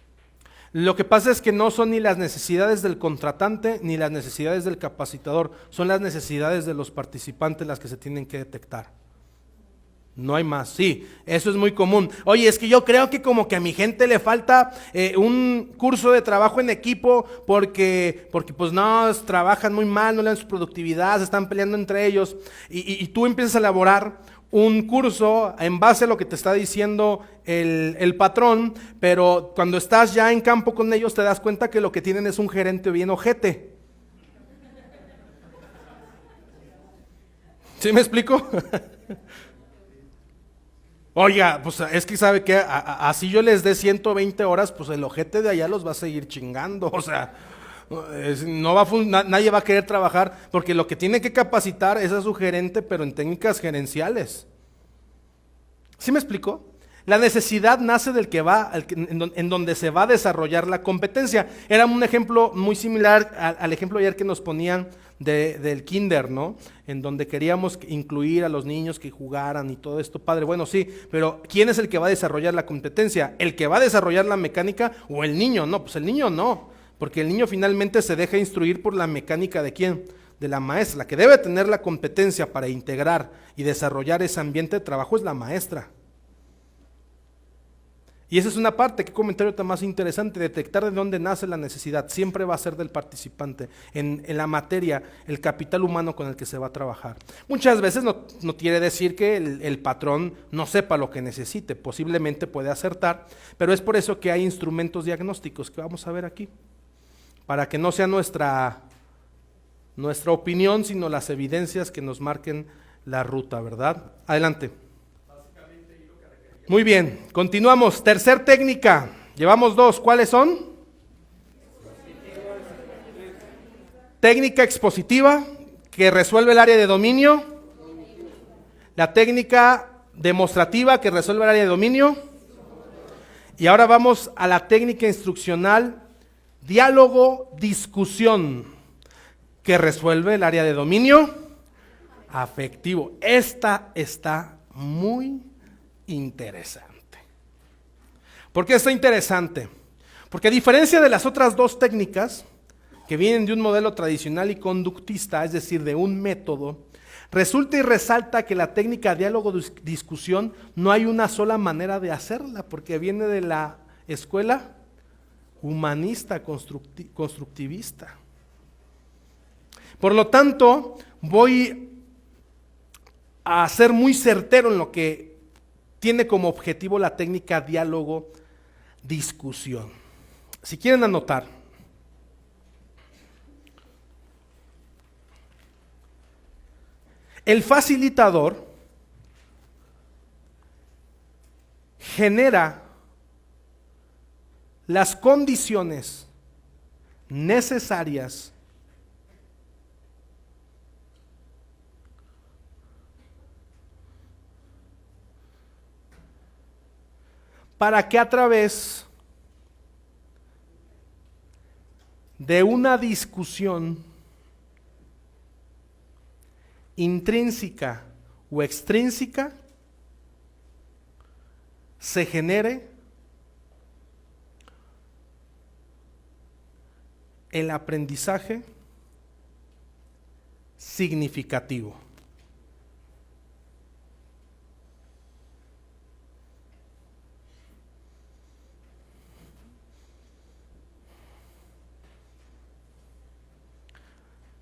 Lo que pasa es que no son ni las necesidades del contratante ni las necesidades del capacitador, son las necesidades de los participantes las que se tienen que detectar. No hay más, sí, eso es muy común. Oye, es que yo creo que como que a mi gente le falta un curso de trabajo en equipo porque pues no, trabajan muy mal, no le dan su productividad, se están peleando entre ellos y tú empiezas a elaborar un curso en base a lo que te está diciendo el patrón, pero cuando estás ya en campo con ellos te das cuenta que lo que tienen es un gerente bien ojete. ¿Sí me explico? Oiga, pues es que sabe que así yo les dé 120 horas, pues el ojete de allá los va a seguir chingando, o sea, no va nadie va a querer trabajar, porque lo que tiene que capacitar es a su gerente, pero en técnicas gerenciales. ¿Sí me explico? La necesidad nace del que va, en donde se va a desarrollar la competencia. Era un ejemplo muy similar al ejemplo ayer que nos ponían del kinder, ¿no? En donde queríamos incluir a los niños que jugaran y todo esto, padre. Bueno, sí, pero ¿quién es el que va a desarrollar la competencia? ¿El que va a desarrollar la mecánica o el niño? No, pues el niño no, porque el niño finalmente se deja instruir por la mecánica ¿de quién? De la maestra. La que debe tener la competencia para integrar y desarrollar ese ambiente de trabajo es la maestra. Y esa es una parte, qué comentario tan más interesante, detectar de dónde nace la necesidad, siempre va a ser del participante, en la materia, el capital humano con el que se va a trabajar. Muchas veces no quiere decir que el patrón no sepa lo que necesite, posiblemente puede acertar, pero es por eso que hay instrumentos diagnósticos que vamos a ver aquí, para que no sea nuestra opinión, sino las evidencias que nos marquen la ruta, ¿verdad? Adelante. Muy bien, continuamos. Tercer técnica, llevamos 2, ¿cuáles son? Técnica expositiva, que resuelve el área de dominio. La técnica demostrativa, que resuelve el área de dominio. Y ahora vamos a la técnica instruccional, diálogo, discusión, que resuelve el área de dominio afectivo. Esta está muy interesante. ¿Por qué está interesante? Porque a diferencia de las otras 2 técnicas que vienen de un modelo tradicional y conductista, es decir, de un método, resulta y resalta que la técnica diálogo-discusión no hay una sola manera de hacerla, porque viene de la escuela humanista constructivista. Por lo tanto, voy a ser muy certero en lo que tiene como objetivo la técnica diálogo-discusión. Si quieren anotar, el facilitador genera las condiciones necesarias para que a través de una discusión intrínseca o extrínseca se genere el aprendizaje significativo.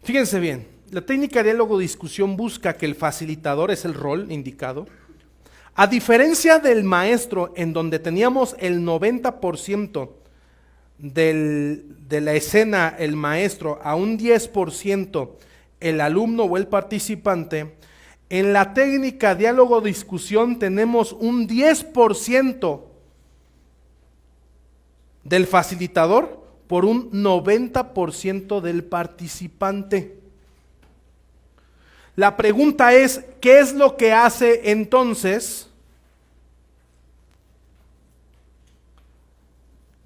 Fíjense bien, la técnica diálogo-discusión busca que el facilitador, es el rol indicado, a diferencia del maestro, en donde teníamos el 90% de la escena el maestro, a un 10% el alumno o el participante, en la técnica diálogo-discusión tenemos un 10% del facilitador por un 90% del participante. La pregunta es, ¿qué es lo que hace entonces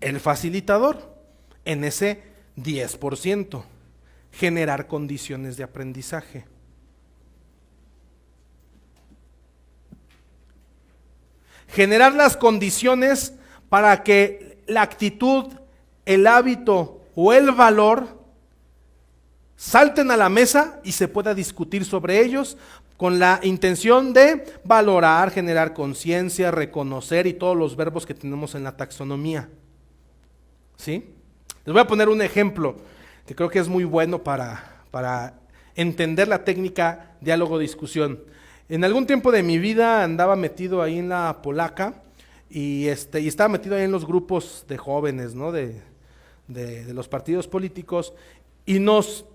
el facilitador en ese 10%? Generar condiciones de aprendizaje. Generar las condiciones para que la actitud, el hábito o el valor salten a la mesa y se pueda discutir sobre ellos con la intención de valorar, generar conciencia, reconocer y todos los verbos que tenemos en la taxonomía. ¿Sí? Les voy a poner un ejemplo que creo que es muy bueno para entender la técnica diálogo-discusión. En algún tiempo de mi vida andaba metido ahí en la polaca y estaba metido ahí en los grupos de jóvenes, ¿no? de los partidos políticos y nos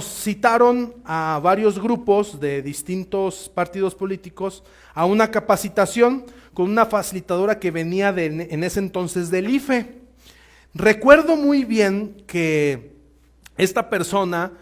citaron a varios grupos de distintos partidos políticos a una capacitación con una facilitadora que venía en ese entonces del IFE. Recuerdo muy bien que esta persona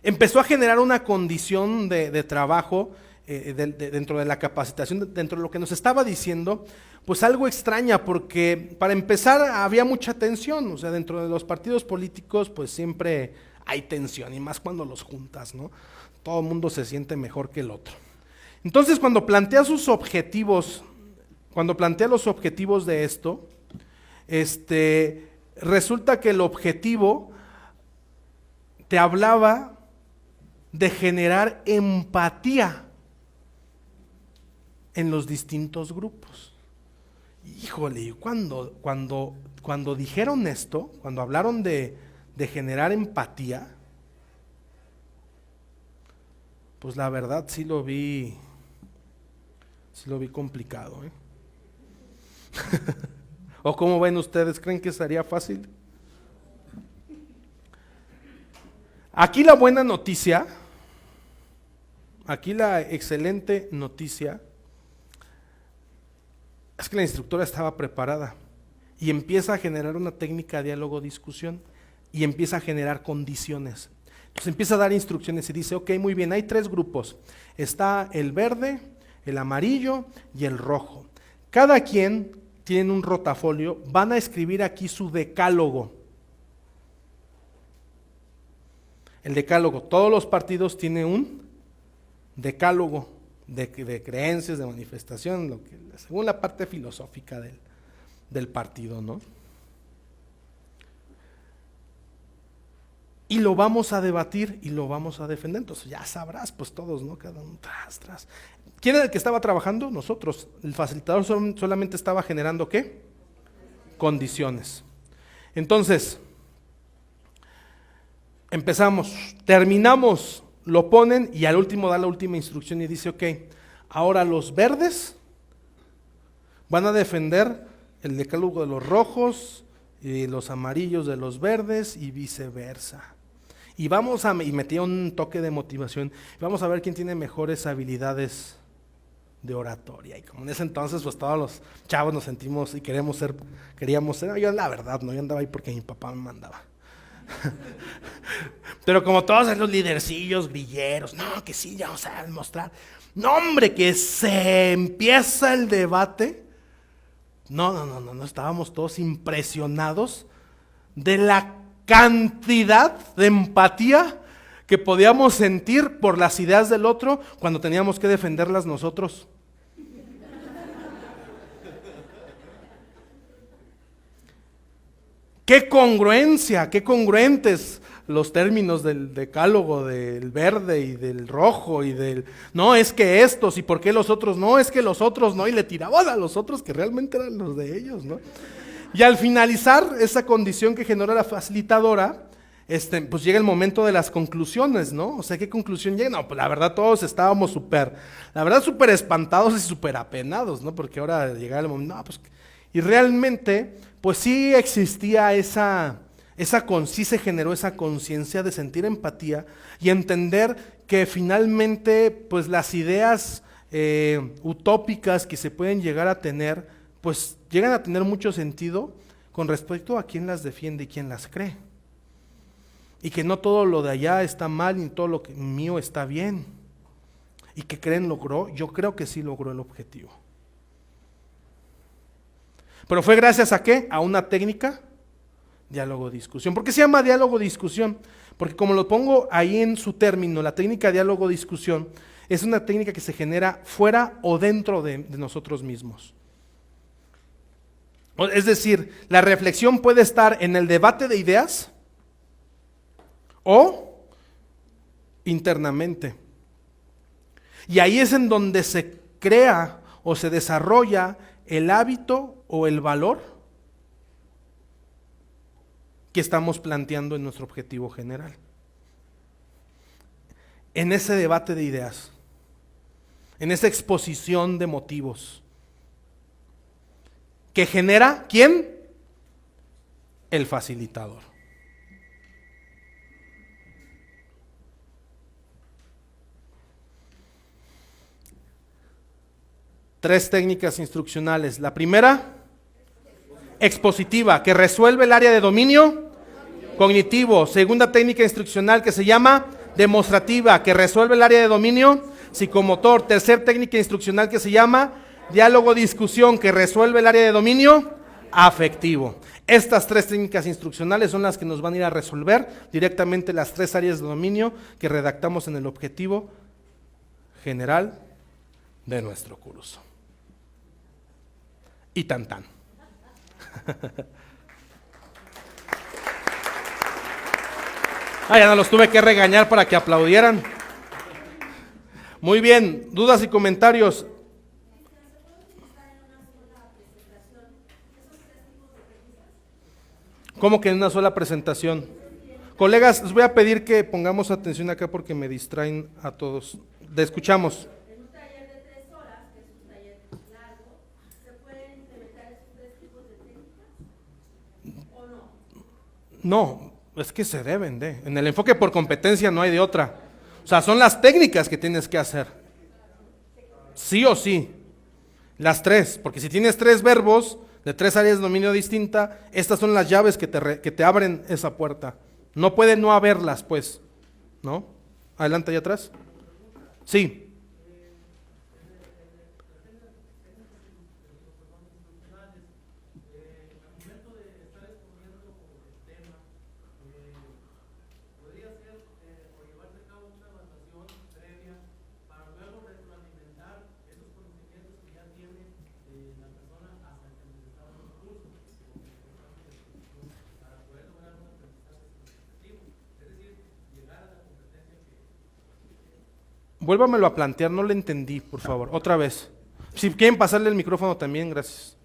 empezó a generar una condición de trabajo dentro de la capacitación, dentro de lo que nos estaba diciendo, pues algo extraña, porque para empezar había mucha tensión, o sea, dentro de los partidos políticos pues siempre hay tensión, y más cuando los juntas, ¿no? Todo el mundo se siente mejor que el otro. Entonces cuando plantea los objetivos de esto, resulta que el objetivo te hablaba de generar empatía en los distintos grupos. Híjole, cuando dijeron esto, cuando hablaron de generar empatía, pues la verdad sí lo vi complicado, ¿eh? ¿O cómo ven ustedes? ¿Creen que sería fácil? Aquí la buena noticia, aquí la excelente noticia, es que la instructora estaba preparada y empieza a generar una técnica de diálogo-discusión y empieza a generar condiciones. Entonces empieza a dar instrucciones y dice, ok, muy bien, hay 3 grupos. Está el verde, el amarillo y el rojo. Cada quien tiene un rotafolio, van a escribir aquí su decálogo. El decálogo, todos los partidos tienen un decálogo de creencias, de manifestación, según la parte filosófica del partido, ¿no? Y lo vamos a debatir y lo vamos a defender. Entonces ya sabrás, pues todos, ¿no? Cada uno tras. ¿Quién era el que estaba trabajando? Nosotros. El facilitador solamente estaba generando ¿qué? Condiciones. Entonces, empezamos, terminamos, lo ponen y al último da la última instrucción y dice, ok, ahora los verdes van a defender el decálogo de los rojos y los amarillos de los verdes y viceversa. Y metía un toque de motivación, vamos a ver quién tiene mejores habilidades de oratoria. Y como en ese entonces pues todos los chavos nos sentimos y queríamos ser, yo la verdad, no, yo andaba ahí porque mi papá me mandaba. Pero como todos los lidercillos, grilleros, no, que sí, ya vamos a demostrar. No, hombre, que se empieza el debate. No, estábamos todos impresionados de la cantidad de empatía que podíamos sentir por las ideas del otro cuando teníamos que defenderlas nosotros. Qué congruencia, qué congruentes los términos del decálogo del verde y del rojo y del, no, es que estos y por qué los otros, no, es que los otros no, y le tiraban a los otros que realmente eran los de ellos, ¿no? Y al finalizar esa condición que generó la facilitadora, pues llega el momento de las conclusiones, ¿no? O sea, ¿qué conclusión llega? No, pues la verdad todos estábamos súper espantados y súper apenados, ¿no? Porque ahora llegaba el momento, no, pues, y realmente, pues sí existía sí se generó esa conciencia de sentir empatía y entender que finalmente, pues las ideas utópicas que se pueden llegar a tener, pues llegan a tener mucho sentido con respecto a quién las defiende y quién las cree. Y que no todo lo de allá está mal, ni todo lo mío está bien. ¿Y que creen logró? Yo creo que sí logró el objetivo. Pero fue gracias a ¿qué? A una técnica, diálogo-discusión. ¿Por qué se llama diálogo-discusión? Porque como lo pongo ahí en su término, la técnica diálogo-discusión es una técnica que se genera fuera o dentro de nosotros mismos. Es decir, la reflexión puede estar en el debate de ideas o internamente. Y ahí es en donde se crea o se desarrolla el hábito o el valor que estamos planteando en nuestro objetivo general. En ese debate de ideas, en esa exposición de motivos, que genera, ¿quién? El facilitador. Tres técnicas instruccionales. La primera, expositiva, que resuelve el área de dominio cognitivo. Segunda técnica instruccional que se llama demostrativa, que resuelve el área de dominio psicomotor. Tercer técnica instruccional que se llama diálogo-discusión, que resuelve el área de dominio afectivo. Estas tres técnicas instruccionales son las que nos van a ir a resolver directamente las tres áreas de dominio que redactamos en el objetivo general de nuestro curso. Y tan tan. Ya no los tuve que regañar para que aplaudieran. Muy bien, dudas y comentarios. ¿Cómo que en una sola presentación? Colegas, les voy a pedir que pongamos atención acá porque me distraen a todos. Te escuchamos. En un taller de 3 horas, que es un taller largo, ¿se pueden implementar esos 3 tipos de técnicas? ¿O no? No, es que se deben de. En el enfoque por competencia no hay de otra. O sea, son las técnicas que tienes que hacer. Sí o sí. Las tres, porque si tienes 3 verbos de 3 áreas de dominio distinta, estas son las llaves que te abren esa puerta. No puede no haberlas, pues, ¿no? Adelante, allá atrás. Sí. Vuélvamelo a plantear, no le entendí, por favor, otra vez. Si quieren pasarle el micrófono también, gracias.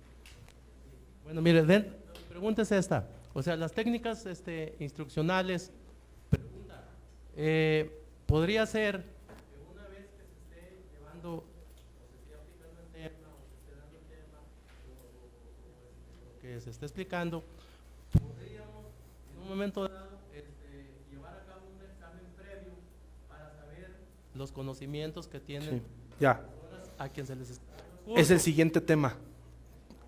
Bueno, mire, mi pregunta es esta. O sea, las técnicas instruccionales, podría ser que una vez que se esté llevando, o se esté aplicando el tema, o se esté dando el tema, o que se esté explicando, podríamos en un momento dado llevar a cabo un examen previo para saber los conocimientos que tienen Sí, ya. a quien se les está dando el Es el curso. siguiente tema.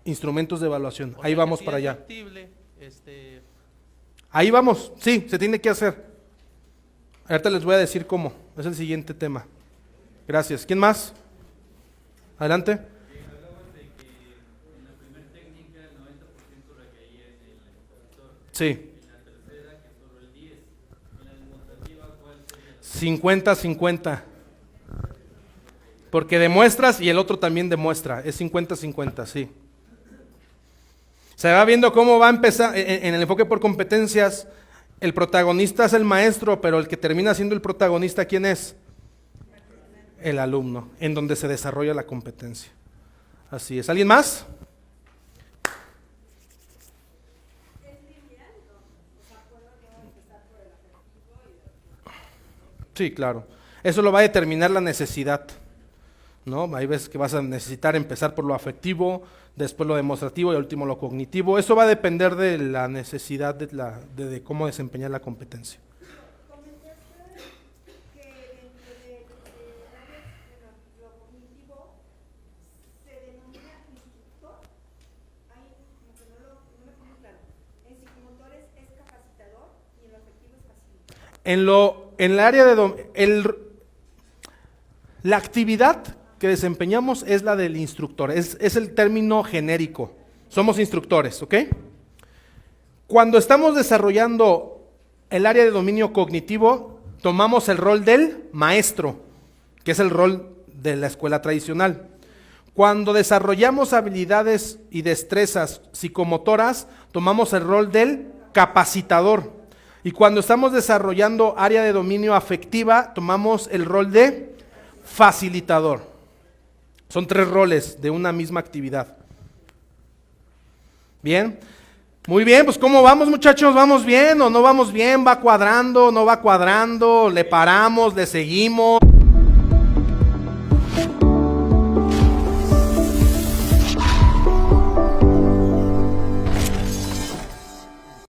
Instrumentos de evaluación. O Ahí sea, vamos que sí para es allá. factible, Ahí vamos. Sí, se tiene que hacer. Ahorita les voy a decir cómo. Es el siguiente tema. Gracias. ¿Quién más? Adelante. Sí. 50-50. Porque demuestras y el otro también demuestra. Es 50-50, sí. Se va viendo cómo va a empezar en el enfoque por competencias. El protagonista es el maestro, pero el que termina siendo el protagonista, ¿quién es? El alumno, en donde se desarrolla la competencia. Así es. ¿Alguien más? Sí, claro. Eso lo va a determinar la necesidad, ¿no? Hay veces que vas a necesitar empezar por lo afectivo, después lo demostrativo y al último lo cognitivo. Eso va a depender de la necesidad de cómo desempeñar la competencia. Comentaste que dentro de lo cognitivo se denomina instructor. Ahí como que no me quedó claro. En psicomotores es capacitador y en lo afectivo es facilitador. En el área de la actividad que desempeñamos es la del instructor, es el término genérico. Somos instructores, ¿ok? Cuando estamos desarrollando el área de dominio cognitivo, tomamos el rol del maestro, que es el rol de la escuela tradicional. Cuando desarrollamos habilidades y destrezas psicomotoras, tomamos el rol del capacitador. Y cuando estamos desarrollando área de dominio afectiva, tomamos el rol de facilitador. Son 3 roles de una misma actividad. Bien, muy bien, pues ¿cómo vamos, muchachos? ¿Vamos bien o no vamos bien? ¿Va cuadrando, no va cuadrando? ¿Le paramos, le seguimos?